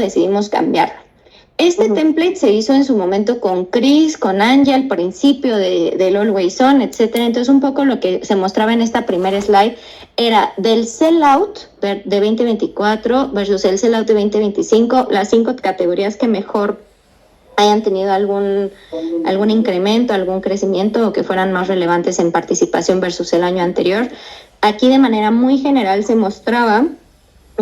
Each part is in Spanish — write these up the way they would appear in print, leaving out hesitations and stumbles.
decidimos cambiarlo. Este template se hizo en su momento con Chris, con Angie al principio del Always On, etcétera. Entonces, un poco lo que se mostraba en esta primera slide era del sellout de 2024 versus el sellout de 2025, las 5 categorías que mejor hayan tenido algún incremento, algún crecimiento o que fueran más relevantes en participación versus el año anterior. Aquí de manera muy general se mostraba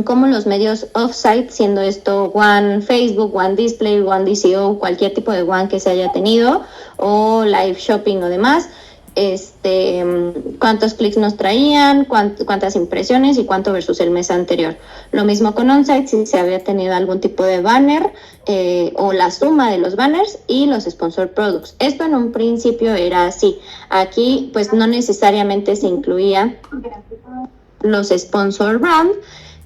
como los medios off-site, siendo esto One Facebook, One Display, One DCO, cualquier tipo de One que se haya tenido, o live shopping o demás, cuántos clics nos traían, cuántas impresiones y cuánto versus el mes anterior. Lo mismo con on-site, si se había tenido algún tipo de banner o la suma de los banners y los sponsor products. Esto en un principio era así. Aquí pues no necesariamente se incluía los sponsor brand.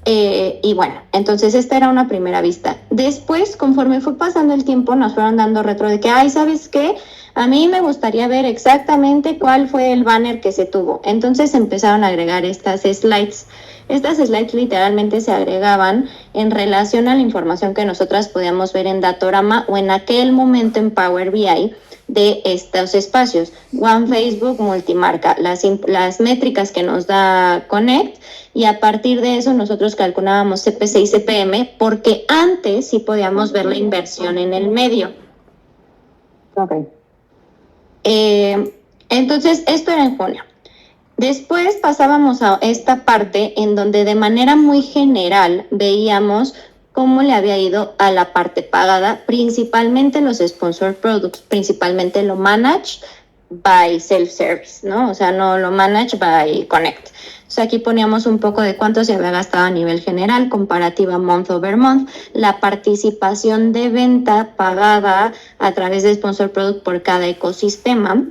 Y bueno, entonces esta era una primera vista. Después, conforme fue pasando el tiempo, nos fueron dando retro de que, ¿sabes qué? A mí me gustaría ver exactamente cuál fue el banner que se tuvo. Entonces empezaron a agregar estas slides. Estas slides literalmente se agregaban en relación a la información que nosotras podíamos ver en Datorama o en aquel momento en Power BI de estos espacios. One Facebook, multimarca, las métricas que nos da Connect, y a partir de eso nosotros calculábamos CPC y CPM, porque antes sí podíamos ver la inversión en el medio. Okay. Entonces, esto era en junio. Después pasábamos a esta parte en donde de manera muy general veíamos cómo le había ido a la parte pagada, principalmente los sponsor products, principalmente lo managed by self-service, ¿no? O sea, no lo managed by Connect. O sea, aquí poníamos un poco de cuánto se había gastado a nivel general, comparativa month over month, la participación de venta pagada a través de sponsor product por cada ecosistema.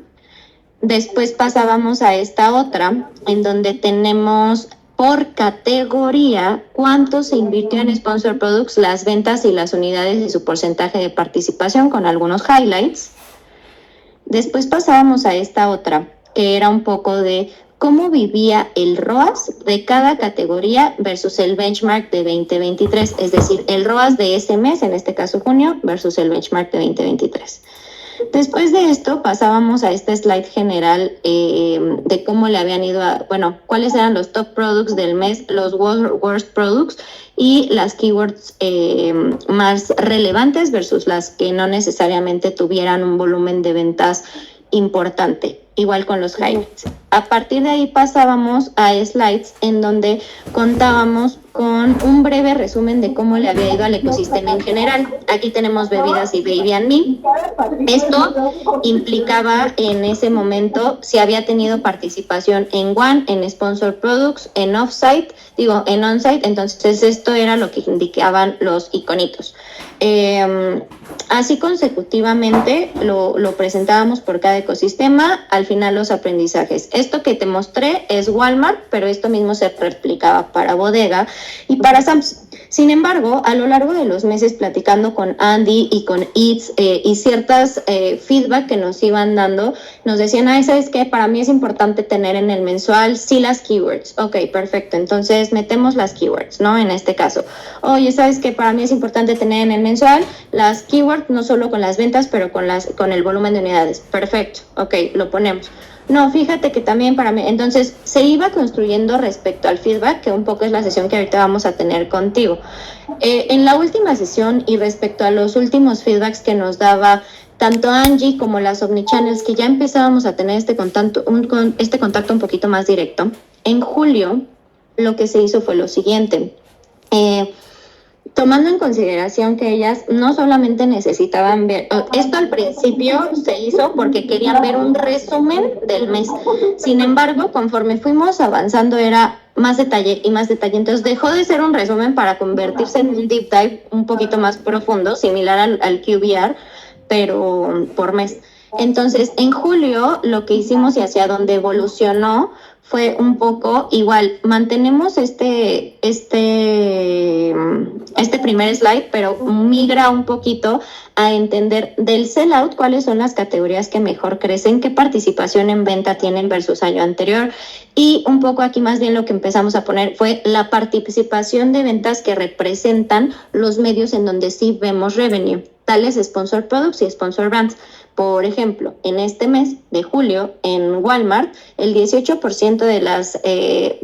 Después pasábamos a esta otra, en donde tenemos por categoría cuánto se invirtió en sponsor products, las ventas y las unidades y su porcentaje de participación con algunos highlights. Después pasábamos a esta otra, que era un poco de cómo vivía el ROAS de cada categoría versus el benchmark de 2023, es decir, el ROAS de ese mes, en este caso junio, versus el benchmark de 2023. Después de esto pasábamos a esta slide general de cómo le habían ido cuáles eran los top products del mes, los worst products y las keywords más relevantes versus las que no necesariamente tuvieran un volumen de ventas importante, igual con los highlights. A partir de ahí pasábamos a slides en donde contábamos con un breve resumen de cómo le había ido al ecosistema en general. Aquí tenemos bebidas y Baby and Me. Esto implicaba en ese momento si había tenido participación en One, en Sponsor Products, en Offsite, en On-Site. Entonces esto era lo que indicaban los iconitos. Así consecutivamente lo presentábamos por cada ecosistema, al final los aprendizajes. Esto que te mostré es Walmart, pero esto mismo se replicaba para Bodega y para Sam's. Sin embargo, a lo largo de los meses platicando con Andy y con Eats y ciertas feedback que nos iban dando, nos decían, ¿sabes qué? Para mí es importante tener en el mensual sí las keywords. Ok, perfecto, entonces metemos las keywords, ¿no? En este caso. Oye, ¿sabes qué? Para mí es importante tener en el mensual las keywords, no solo con las ventas, pero con el volumen de unidades. Perfecto, ok, lo ponemos. No, fíjate que también para mí, entonces se iba construyendo respecto al feedback, que un poco es la sesión que ahorita vamos a tener contigo. En la última sesión y respecto a los últimos feedbacks que nos daba tanto Angie como las omnichannels, que ya empezábamos a tener este contacto un poquito más directo, en julio lo que se hizo fue lo siguiente. Tomando en consideración que ellas no solamente necesitaban ver, esto al principio se hizo porque querían ver un resumen del mes. Sin embargo, conforme fuimos avanzando era más detalle y más detalle. Entonces dejó de ser un resumen para convertirse en un deep dive un poquito más profundo, similar al QBR, pero por mes. Entonces, en julio lo que hicimos y hacia donde evolucionó fue un poco igual, mantenemos este primer slide, pero migra un poquito a entender del sellout cuáles son las categorías que mejor crecen, qué participación en venta tienen versus año anterior, y un poco aquí más bien lo que empezamos a poner fue la participación de ventas que representan los medios en donde sí vemos revenue, tales sponsor products y sponsor brands. Por ejemplo, en este mes de julio en Walmart, el 18% de las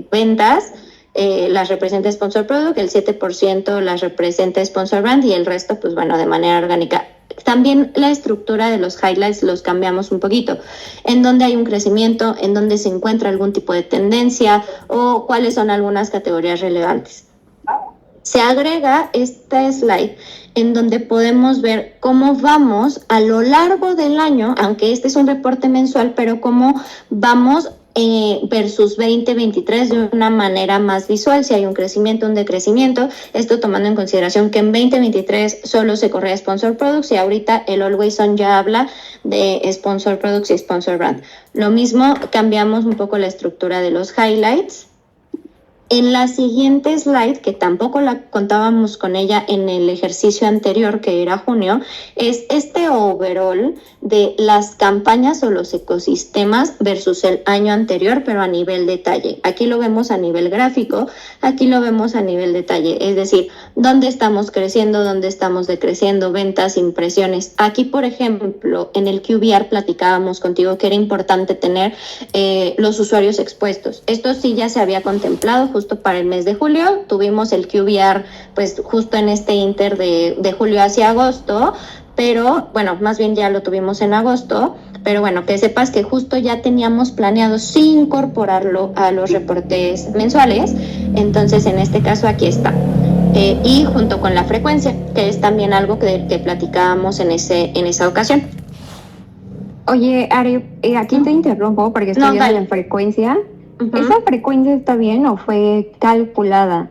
ventas las representa Sponsor Product, el 7% las representa Sponsor Brand y el resto, pues bueno, de manera orgánica. También la estructura de los highlights los cambiamos un poquito, en donde hay un crecimiento, en donde se encuentra algún tipo de tendencia o cuáles son algunas categorías relevantes. Se agrega este slide en donde podemos ver cómo vamos a lo largo del año, aunque este es un reporte mensual, pero cómo vamos versus 2023 de una manera más visual, si hay un crecimiento, un decrecimiento, esto tomando en consideración que en 2023 solo se corría Sponsor Products y ahorita el Always On ya habla de Sponsor Products y Sponsor Brand. Lo mismo, cambiamos un poco la estructura de los highlights. En la siguiente slide, que tampoco la contábamos con ella en el ejercicio anterior, que era junio, es este overall de las campañas o los ecosistemas versus el año anterior, pero a nivel detalle. Aquí lo vemos a nivel gráfico, aquí lo vemos a nivel detalle, es decir, dónde estamos creciendo, dónde estamos decreciendo, ventas, impresiones. Aquí, por ejemplo, en el QBR platicábamos contigo que era importante tener los usuarios expuestos. Esto sí ya se había contemplado justo para el mes de julio, tuvimos el QBR pues justo en este inter de julio hacia agosto, pero bueno, más bien ya lo tuvimos en agosto, pero bueno, que sepas que justo ya teníamos planeado sí incorporarlo a los reportes mensuales, entonces en este caso aquí está. Y junto con la frecuencia, que es también algo que platicábamos en esa ocasión. Oye, Ari, aquí te interrumpo porque estoy viendo la frecuencia. ¿Esa frecuencia está bien o fue calculada?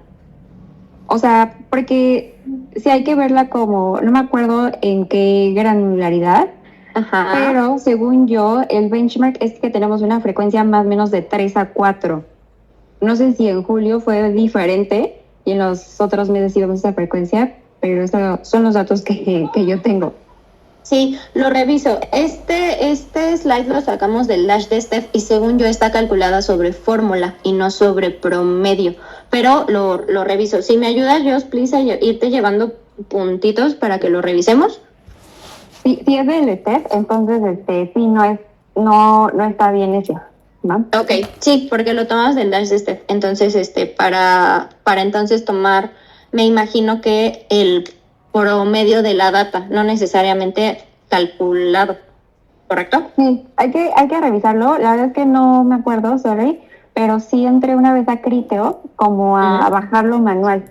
O sea, porque sí hay que verla como, no me acuerdo en qué granularidad, pero según yo, el benchmark es que tenemos una frecuencia más o menos de 3 a 4. No sé si en julio fue diferente y en los otros meses íbamos a esa frecuencia, pero esos son los datos que yo tengo. Sí, lo reviso. Este slide lo sacamos del Dash de Steph y según yo está calculada sobre fórmula y no sobre promedio, pero lo reviso. Si me ayudas, Jos, please, a irte llevando puntitos para que lo revisemos. Sí, si es del Steph, entonces sí, no está bien ese, ¿no? Ok, sí, porque lo tomamos del Dash de Steph. Entonces, para entonces tomar, me imagino que el promedio de la data, no necesariamente calculado, ¿correcto? Sí, hay que revisarlo. La verdad es que no me acuerdo, sorry, pero sí entré una vez a Criteo como a bajarlo manual.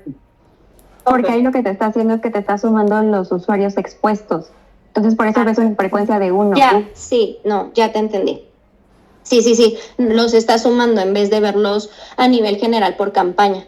Porque ahí lo que te está haciendo es que te está sumando los usuarios expuestos. Entonces por eso ves una frecuencia de 1. Ya, sí, no, ya te entendí. Sí, los está sumando en vez de verlos a nivel general por campaña.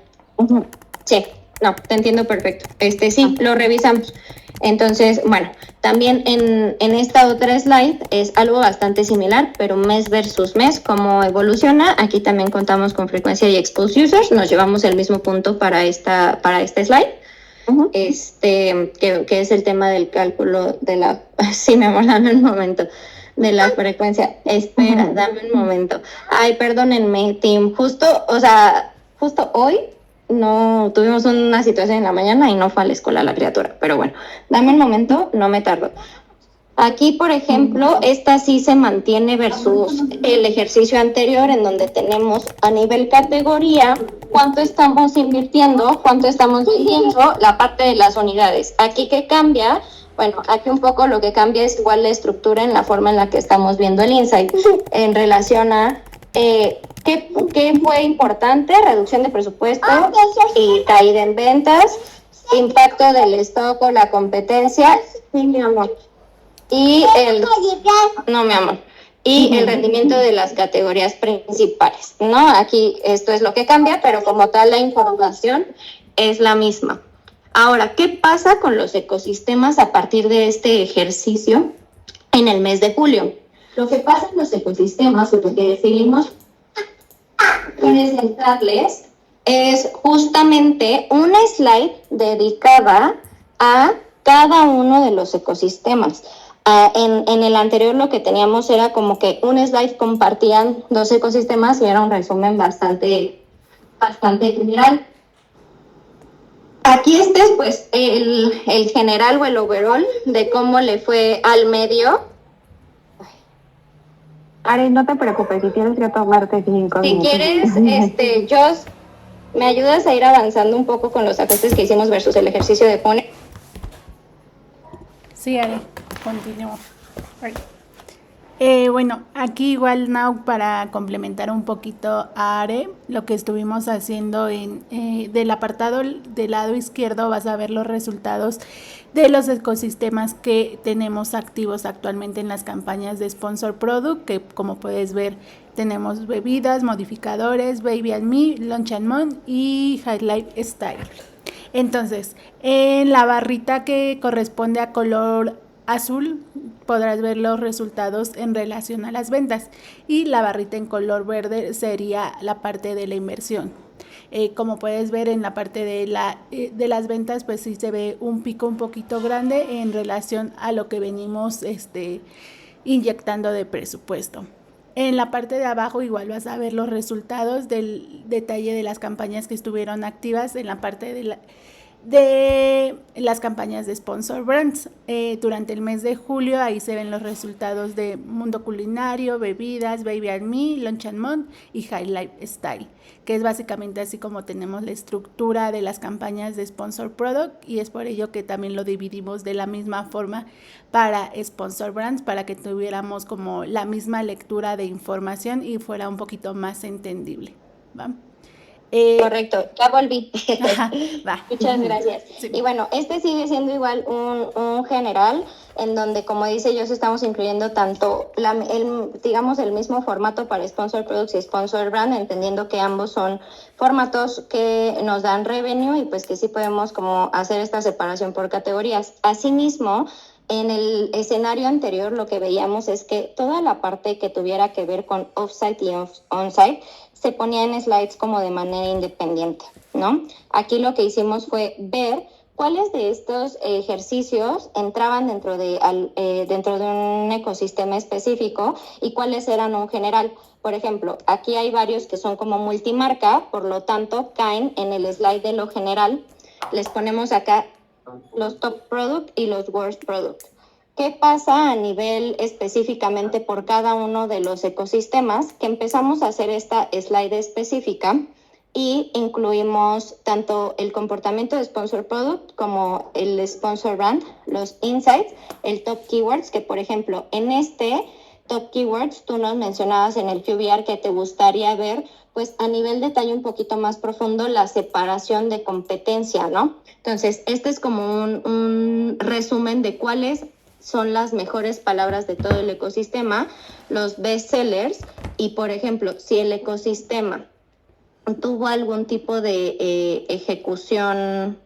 Sí. No, te entiendo perfecto. Sí, lo revisamos. Entonces, bueno, también en esta otra slide es algo bastante similar, pero mes versus mes, cómo evoluciona. Aquí también contamos con frecuencia y exposed users. Nos llevamos el mismo punto para este slide. Que es el tema del cálculo de la... Sí, mi amor, dame un momento. De la frecuencia. Espera, dame un momento. Ay, perdónenme, Tim. Justo hoy no tuvimos una situación en la mañana y no fue a la escuela la criatura, pero bueno, dame un momento, no me tardo. Aquí, por ejemplo, esta sí se mantiene versus el ejercicio anterior, en donde tenemos a nivel categoría cuánto estamos invirtiendo, cuánto estamos vendiendo, la parte de las unidades. Aquí, ¿qué cambia? Bueno, aquí un poco lo que cambia es igual la estructura en la forma en la que estamos viendo el insight en relación a ¿qué fue importante? Reducción de presupuesto y caída en ventas, impacto del stock o la competencia. Sí, mi amor. Y el rendimiento de las categorías principales, ¿no? Aquí esto es lo que cambia, pero como tal la información es la misma. Ahora, ¿qué pasa con los ecosistemas a partir de este ejercicio en el mes de julio? Lo que pasa en los ecosistemas, porque seguimos presentarles es justamente una slide dedicada a cada uno de los ecosistemas. En el anterior lo que teníamos era como que un slide compartían 2 ecosistemas y era un resumen bastante general. Aquí este es pues el general o el overall de cómo le fue al medio. Ari, no te preocupes, si tienes que tomarte 5 minutos. Si quieres, Jos, ¿me ayudas a ir avanzando un poco con los ajustes que hicimos versus el ejercicio de pone? Sí, Ari, continúo. Bueno, aquí igual Nau, para complementar un poquito a Are, lo que estuvimos haciendo del apartado del lado izquierdo vas a ver los resultados de los ecosistemas que tenemos activos actualmente en las campañas de Sponsor Product, que como puedes ver tenemos bebidas, modificadores, Baby and Me, Lunch and Mon y Highlight Style. Entonces, en la barrita que corresponde a color azul podrás ver los resultados en relación a las ventas y la barrita en color verde sería la parte de la inversión. Como puedes ver en la parte de las ventas, pues sí se ve un pico un poquito grande en relación a lo que venimos inyectando de presupuesto. En la parte de abajo igual vas a ver los resultados del detalle de las campañas que estuvieron activas en la parte de las campañas de Sponsor Brands. Durante el mes de julio ahí se ven los resultados de Mundo Culinario, Bebidas, Baby and Me, Lunch and Mon y Highlight Style, que es básicamente así como tenemos la estructura de las campañas de Sponsor Product, y es por ello que también lo dividimos de la misma forma para Sponsor Brands, para que tuviéramos como la misma lectura de información y fuera un poquito más entendible, ¿va? Correcto, ya volví. Ajá, va. Muchas gracias. Sí. Y bueno, este sigue siendo igual un general, en donde, como dice Jos, estamos incluyendo tanto el mismo formato para Sponsor Products y Sponsor Brand, entendiendo que ambos son formatos que nos dan revenue y pues que sí podemos como hacer esta separación por categorías. Asimismo, en el escenario anterior lo que veíamos es que toda la parte que tuviera que ver con offsite y onsite se ponía en slides como de manera independiente, ¿no? Aquí lo que hicimos fue ver cuáles de estos ejercicios entraban dentro de un ecosistema específico y cuáles eran un general. Por ejemplo, aquí hay varios que son como multimarca, por lo tanto caen en el slide de lo general. Les ponemos acá los top product y los worst product. ¿Qué pasa a nivel específicamente por cada uno de los ecosistemas? Que empezamos a hacer esta slide específica y incluimos tanto el comportamiento de Sponsor Product como el Sponsor Brand, los insights, el top keywords, que por ejemplo en este top keywords tú nos mencionabas en el QBR que te gustaría ver pues a nivel detalle un poquito más profundo la separación de competencia, ¿no? Entonces este es como un resumen de cuáles son las mejores palabras de todo el ecosistema, los best sellers, y por ejemplo, si el ecosistema tuvo algún tipo de ejecución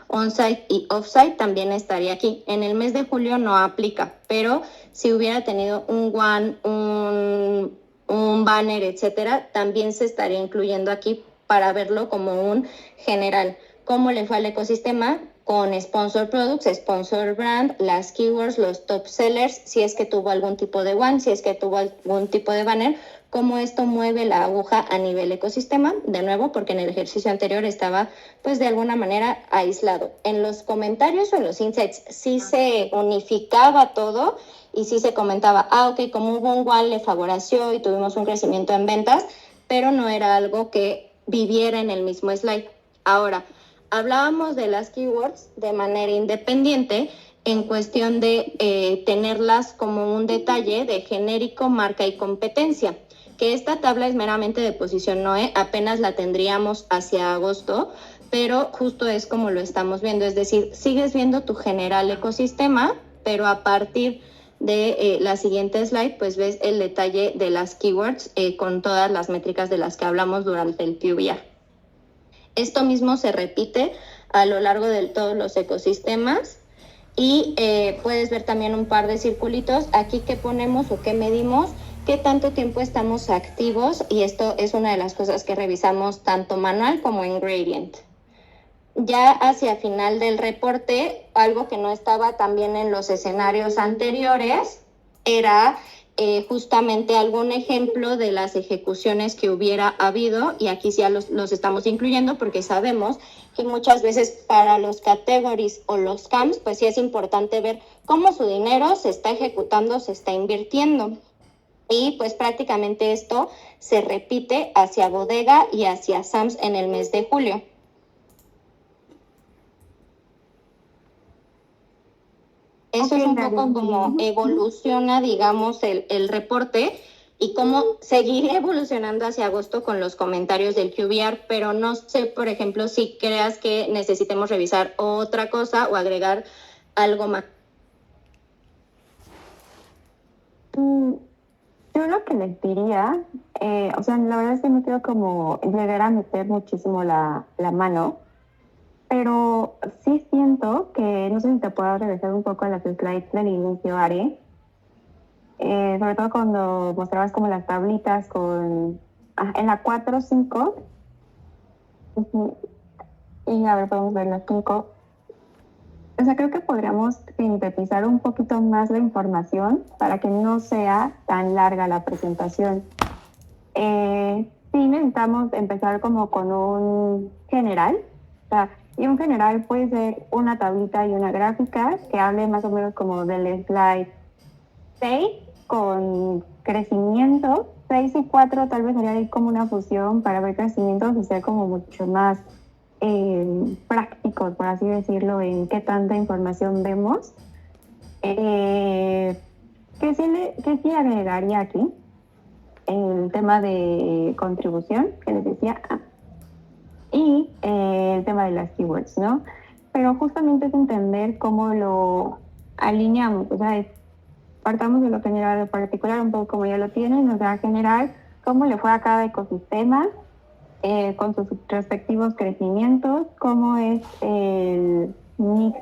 on-site y off-site, también estaría aquí. En el mes de julio no aplica, pero si hubiera tenido un one, un banner, etcétera, también se estaría incluyendo aquí para verlo como un general. ¿Cómo le fue al ecosistema? Con Sponsor Products, Sponsor Brand, las keywords, los top sellers, si es que tuvo algún tipo de one, si es que tuvo algún tipo de banner, cómo esto mueve la aguja a nivel ecosistema, de nuevo, porque en el ejercicio anterior estaba, pues, de alguna manera aislado. En los comentarios o en los insights sí se unificaba todo y sí se comentaba, ok, como hubo un one, le favoreció y tuvimos un crecimiento en ventas, pero no era algo que viviera en el mismo slide. Ahora, hablábamos de las keywords de manera independiente en cuestión de tenerlas como un detalle de genérico, marca y competencia, que esta tabla es meramente de posición NOE, apenas la tendríamos hacia agosto, pero justo es como lo estamos viendo, es decir, sigues viendo tu general ecosistema, pero a partir de la siguiente slide, pues ves el detalle de las keywords con todas las métricas de las que hablamos durante el QBR. Esto mismo se repite a lo largo de todos los ecosistemas y puedes ver también un par de circulitos. Aquí que ponemos o que medimos qué tanto tiempo estamos activos, y esto es una de las cosas que revisamos tanto manual como en Gradient. Ya hacia final del reporte, algo que no estaba también en los escenarios anteriores era justamente algún ejemplo de las ejecuciones que hubiera habido, y aquí ya los estamos incluyendo porque sabemos que muchas veces para los categories o los camps, pues sí es importante ver cómo su dinero se está ejecutando, se está invirtiendo. Y pues prácticamente esto se repite hacia bodega y hacia SAMS en el mes de julio. Eso es un poco como evoluciona, digamos, el reporte, y cómo seguirá evolucionando hacia agosto con los comentarios del QBR, pero no sé, por ejemplo, si creas que necesitemos revisar otra cosa o agregar algo más. Yo lo que les diría, o sea, la verdad es que no quiero como llegar a meter muchísimo la mano, pero sí siento que, no sé si te puedo regresar un poco a las slides del inicio, Ari, sobre todo cuando mostrabas como las tablitas en la 4, 5, y a ver, podemos ver las 5. O sea, creo que podríamos sintetizar un poquito más la información para que no sea tan larga la presentación. Sí necesitamos empezar como con un general, o sea, y un general puede ser una tablita y una gráfica que hable más o menos como del slide 6 con crecimiento. 6 y 4 tal vez haría ahí como una fusión para ver crecimientos y ser como mucho más prácticos, por así decirlo, en qué tanta información vemos. ¿Qué sí agregaría aquí? El tema de contribución, que les decía, y el tema de las keywords, ¿no? Pero justamente es entender cómo lo alineamos, o sea, partamos de lo general a lo particular, un poco como ya lo tienen, o sea, general, cómo le fue a cada ecosistema, con sus respectivos crecimientos, cómo es el mix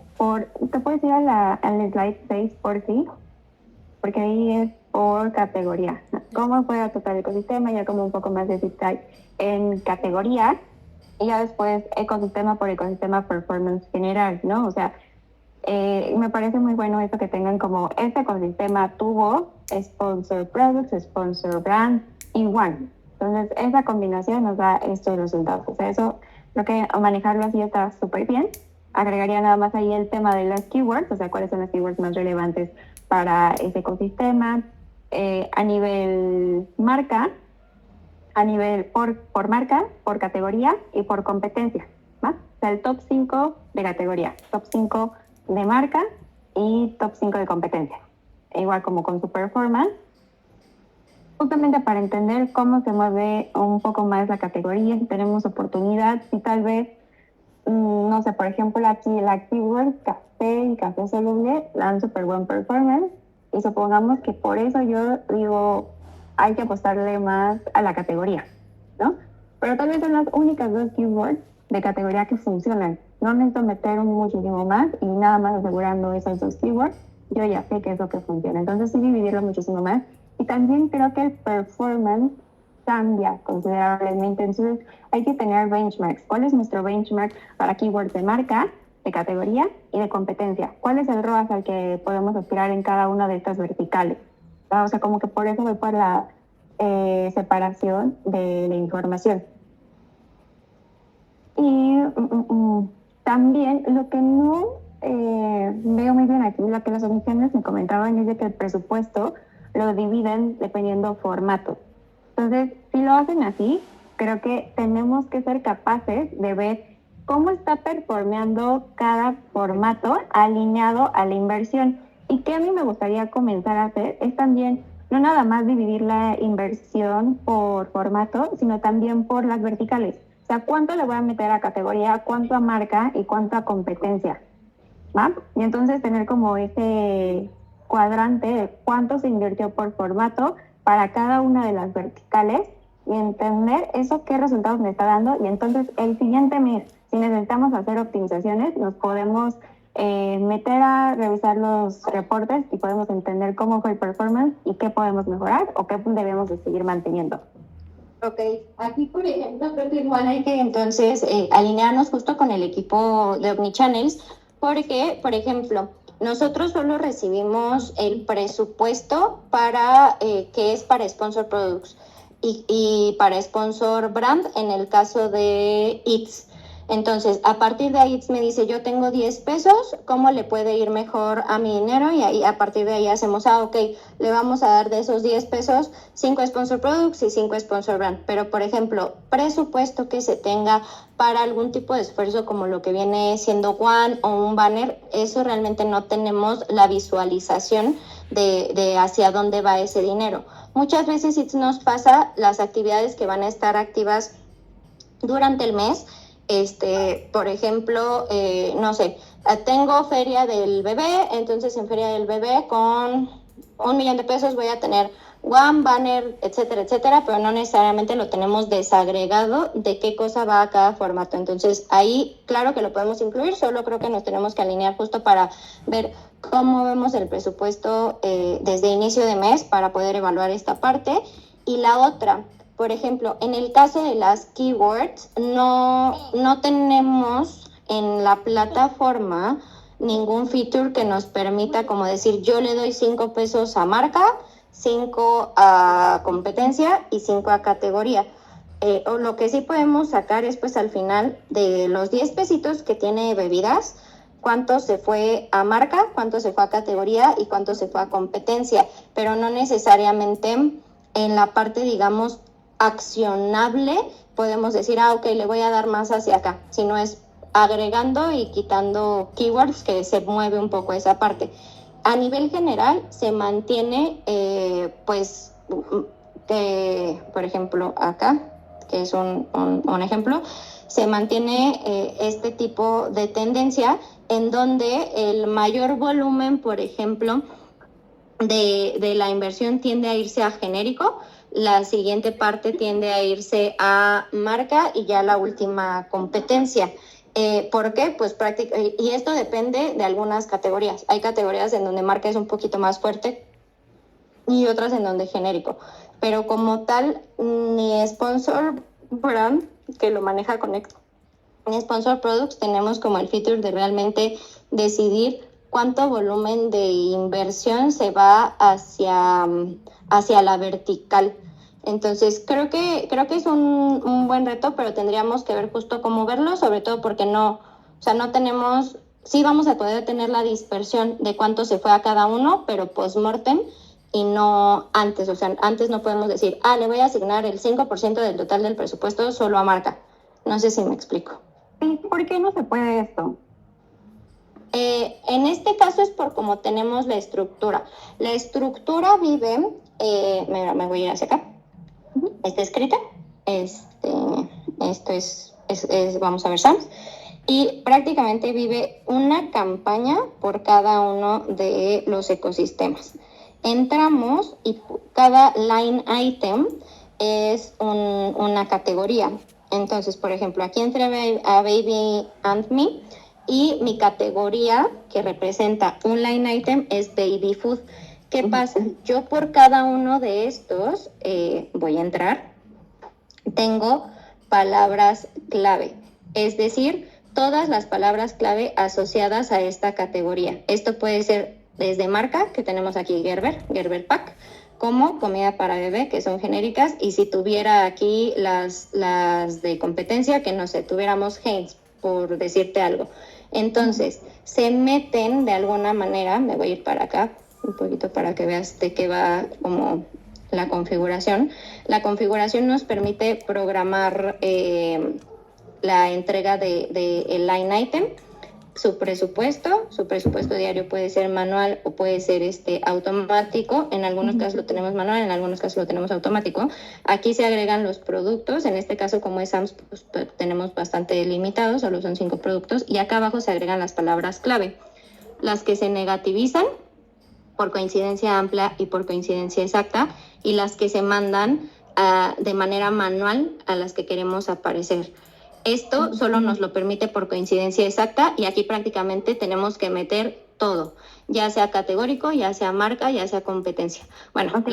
te puedes ir al slide 6 por sí, porque ahí es por categoría. ¿Cómo fue a total ecosistema? Ya como un poco más de detalle en categoría, y ya después ecosistema por ecosistema, performance general, ¿no? O sea, me parece muy bueno eso que tengan como este ecosistema tuvo sponsor products, sponsor brand y one. Entonces, esa combinación nos da estos resultados. O sea, eso creo que manejarlo así está súper bien. Agregaría nada más ahí el tema de las keywords, o sea, cuáles son las keywords más relevantes para ese ecosistema, a nivel marca, a nivel por marca, por categoría y por competencia, ¿va? O sea, el top 5 de categoría, top 5 de marca y top 5 de competencia. Igual como con su performance, justamente para entender cómo se mueve un poco más la categoría, si tenemos oportunidad, si tal vez, no sé, por ejemplo, aquí la keyword café y café soluble dan súper buen performance, y supongamos que por eso yo digo, hay que apostarle más a la categoría, ¿no? Pero tal vez son las únicas dos keywords de categoría que funcionan. No necesito meter muchísimo más, y nada más asegurando esas dos keywords, yo ya sé que es lo que funciona. Entonces sí dividirlo muchísimo más. Y también creo que el performance cambia considerablemente. Entonces hay que tener benchmarks. ¿Cuál es nuestro benchmark para keywords de marca, de categoría y de competencia? ¿Cuál es el ROAS al que podemos aspirar en cada una de estas verticales? O sea, como que por eso voy por la separación de la información. Y también lo que no veo muy bien aquí, lo que las omisiones me comentaban, es de que el presupuesto lo dividen dependiendo formato. Entonces, si lo hacen así, creo que tenemos que ser capaces de ver cómo está performeando cada formato alineado a la inversión. Y que a mí me gustaría comenzar a hacer es también no nada más dividir la inversión por formato, sino también por las verticales. O sea, cuánto le voy a meter a categoría, cuánto a marca y cuánto a competencia, ¿va? Y entonces tener como ese cuadrante de cuánto se invirtió por formato para cada una de las verticales, y entender eso qué resultados me está dando. Y entonces el siguiente mes, si necesitamos hacer optimizaciones, nos podemos meter a revisar los reportes y podemos entender cómo fue el performance y qué podemos mejorar o qué debemos de seguir manteniendo. Ok, aquí por ejemplo creo que igual hay que entonces alinearnos justo con el equipo de Omnichannels porque, por ejemplo, nosotros solo recibimos el presupuesto para que es para Sponsor Products y para Sponsor Brand en el caso de Eats. Entonces, a partir de ahí me dice, yo tengo 10 pesos, ¿cómo le puede ir mejor a mi dinero? Y ahí, a partir de ahí hacemos, ok, le vamos a dar de esos 10 pesos 5 Sponsor Products y 5 Sponsor Brand. Pero, por ejemplo, presupuesto que se tenga para algún tipo de esfuerzo como lo que viene siendo One o un banner, eso realmente no tenemos la visualización de hacia dónde va ese dinero. Muchas veces sí nos pasa las actividades que van a estar activas durante el mes. Por ejemplo, no sé, tengo feria del bebé, entonces en feria del bebé con 1 millón de pesos voy a tener One, banner, etcétera, etcétera, pero no necesariamente lo tenemos desagregado de qué cosa va a cada formato. Entonces ahí, claro que lo podemos incluir, solo creo que nos tenemos que alinear justo para ver cómo vemos el presupuesto desde inicio de mes para poder evaluar esta parte. Y la otra, por ejemplo, en el caso de las keywords, no tenemos en la plataforma ningún feature que nos permita como decir, yo le doy 5 pesos a marca, 5 a competencia y 5 a categoría. O lo que sí podemos sacar es pues al final de los 10 pesitos que tiene bebidas, cuánto se fue a marca, cuánto se fue a categoría y cuánto se fue a competencia, pero no necesariamente en la parte, digamos, accionable podemos decir, ok, le voy a dar más hacia acá, sino es agregando y quitando keywords que se mueve un poco esa parte. A nivel general se mantiene, por ejemplo, acá, que es un ejemplo, se mantiene este tipo de tendencia en donde el mayor volumen, por ejemplo, de la inversión tiende a irse a genérico, la siguiente parte tiende a irse a marca y ya la última competencia. ¿Por qué? Pues y esto depende de algunas categorías. Hay categorías en donde marca es un poquito más fuerte y otras en donde genérico. Pero como tal, ni Sponsor Brand, que lo maneja Connect, ni Sponsor Products tenemos como el feature de realmente decidir cuánto volumen de inversión se va hacia la vertical. Entonces, creo que es un buen reto, pero tendríamos que ver justo cómo verlo, sobre todo porque no tenemos, sí vamos a poder tener la dispersión de cuánto se fue a cada uno, pero post-mortem y no antes. O sea, antes no podemos decir, le voy a asignar el 5% del total del presupuesto solo a marca. No sé si me explico. ¿Por qué no se puede esto? En este caso es por cómo tenemos la estructura. La estructura vive, me voy a ir hacia acá. Está escrita. Esto es, vamos a ver, Sams. Y prácticamente vive una campaña por cada uno de los ecosistemas. Entramos y cada line item es una categoría. Entonces, por ejemplo, aquí entré a Baby and Me y mi categoría que representa un line item es Baby Food. ¿Qué pasa? Yo por cada uno de estos voy a entrar, tengo palabras clave, es decir, todas las palabras clave asociadas a esta categoría. Esto puede ser desde marca, que tenemos aquí Gerber Pack, como comida para bebé, que son genéricas, y si tuviera aquí las de competencia, que no sé, tuviéramos Heinz, por decirte algo. Entonces, se meten de alguna manera, me voy a ir para acá, un poquito para que veas de qué va como la configuración. La configuración nos permite programar la entrega de el line item, su presupuesto diario puede ser manual o puede ser automático. En algunos casos lo tenemos manual, en algunos casos lo tenemos automático. Aquí se agregan los productos, en este caso como es SAMS, pues, tenemos bastante limitados, solo son 5 productos, y acá abajo se agregan las palabras clave, las que se negativizan por coincidencia amplia y por coincidencia exacta, y las que se mandan de manera manual a las que queremos aparecer. Esto solo nos lo permite por coincidencia exacta y aquí prácticamente tenemos que meter todo, ya sea categórico, ya sea marca, ya sea competencia. Bueno, Ok.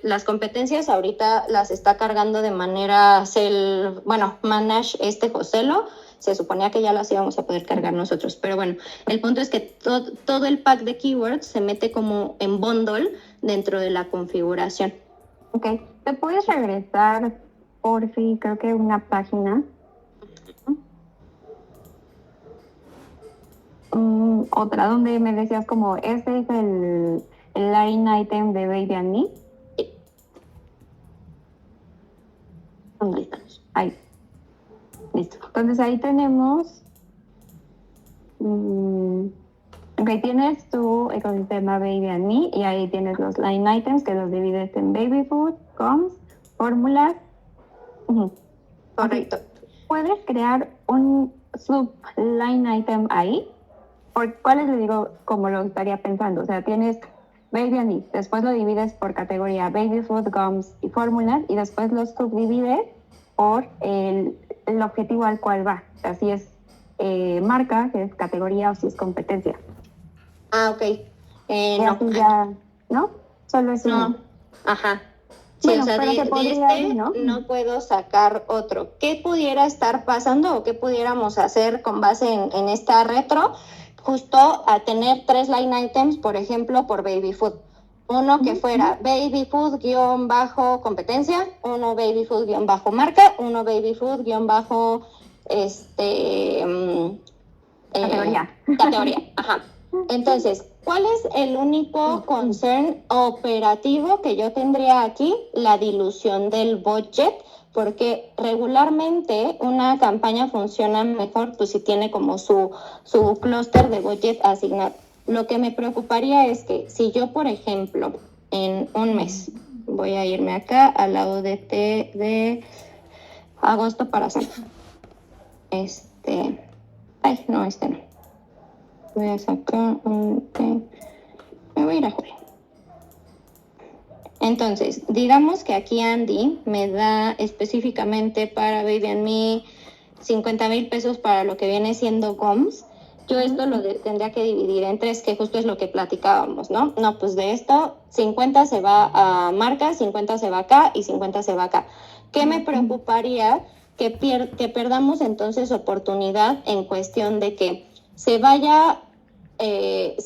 las competencias ahorita las está cargando de manera Manage Joselo. Se suponía que ya las íbamos a poder cargar nosotros, pero bueno, el punto es que todo el pack de keywords se mete como en bundle dentro de la configuración. Ok, ¿te puedes regresar por si creo que una página? Otra donde me decías como, este es el line item de Baby and Me. Ahí estamos. Ahí. Listo. Entonces ahí tenemos. Ok, tienes tu ecosistema Baby and Me y ahí tienes los line items que los divides en baby food, gums, fórmulas. Correcto. ¿Puedes crear un sub-line item ahí? ¿Por cuáles le digo como lo estaría pensando? O sea, tienes Baby and Me, después lo divides por categoría Baby Food, Gums y Fórmulas y después los subdivides por el objetivo al cual va. O sea, si es marca, si es categoría o si es competencia. Ok. No. Ya, ¿no? Solo es uno. No. Ajá. Sí, Bueno, o sea, pero de podría, este no puedo sacar otro. ¿Qué pudiera estar pasando o qué pudiéramos hacer con base en esta retro? Justo a tener 3 line items, por ejemplo, por baby food. Uno que fuera baby food guión bajo competencia, uno baby food guión bajo marca, uno baby food guión bajo categoría. Ajá. Entonces, ¿cuál es el único concern operativo que yo tendría aquí? La dilución del budget, porque regularmente una campaña funciona mejor pues si tiene como su clúster de budget asignado. Lo que me preocuparía es que si yo, por ejemplo, en un mes, voy a irme acá al lado de agosto para hacer no. Voy a sacar me voy a ir a julio. Entonces, digamos que aquí Andy me da específicamente para Baby and Me 50,000 pesos para lo que viene siendo GOMS. Yo esto lo tendría que dividir en 3, que justo es lo que platicábamos, ¿no? No, pues de esto 50 se va a marca, 50 se va acá y 50 se va acá. ¿Qué me preocuparía? Que perdamos entonces oportunidad en cuestión de que se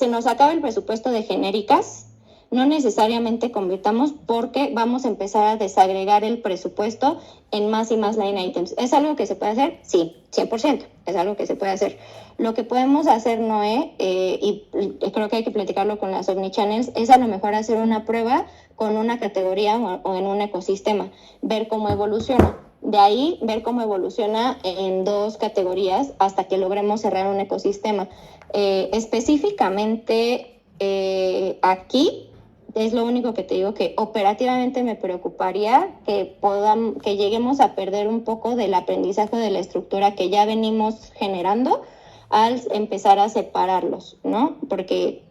nos acabe el presupuesto de genéricas, no necesariamente convirtamos porque vamos a empezar a desagregar el presupuesto en más y más line items. ¿Es algo que se puede hacer? Sí, 100%, es algo que se puede hacer. Lo que podemos hacer, Noé, y creo que hay que platicarlo con las omnichannels, es a lo mejor hacer una prueba con una categoría o en un ecosistema, ver cómo evoluciona. De ahí, ver cómo evoluciona en 2 categorías hasta que logremos cerrar un ecosistema. Específicamente aquí, es lo único que te digo que operativamente me preocuparía que lleguemos a perder un poco del aprendizaje de la estructura que ya venimos generando al empezar a separarlos, ¿no? Porque,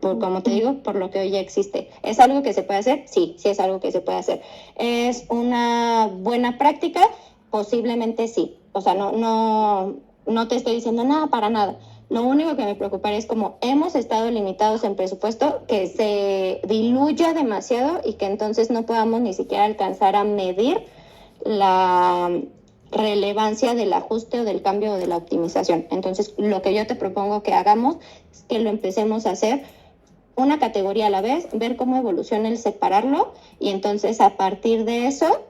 como te digo, por lo que hoy ya existe. ¿Es algo que se puede hacer? Sí, sí es algo que se puede hacer. ¿Es una buena práctica? Posiblemente sí. O sea, no te estoy diciendo nada para nada. Lo único que me preocuparía es como hemos estado limitados en presupuesto, que se diluya demasiado y que entonces no podamos ni siquiera alcanzar a medir la relevancia del ajuste o del cambio o de la optimización. Entonces, lo que yo te propongo que hagamos es que lo empecemos a hacer una categoría a la vez, ver cómo evoluciona el separarlo y entonces a partir de eso,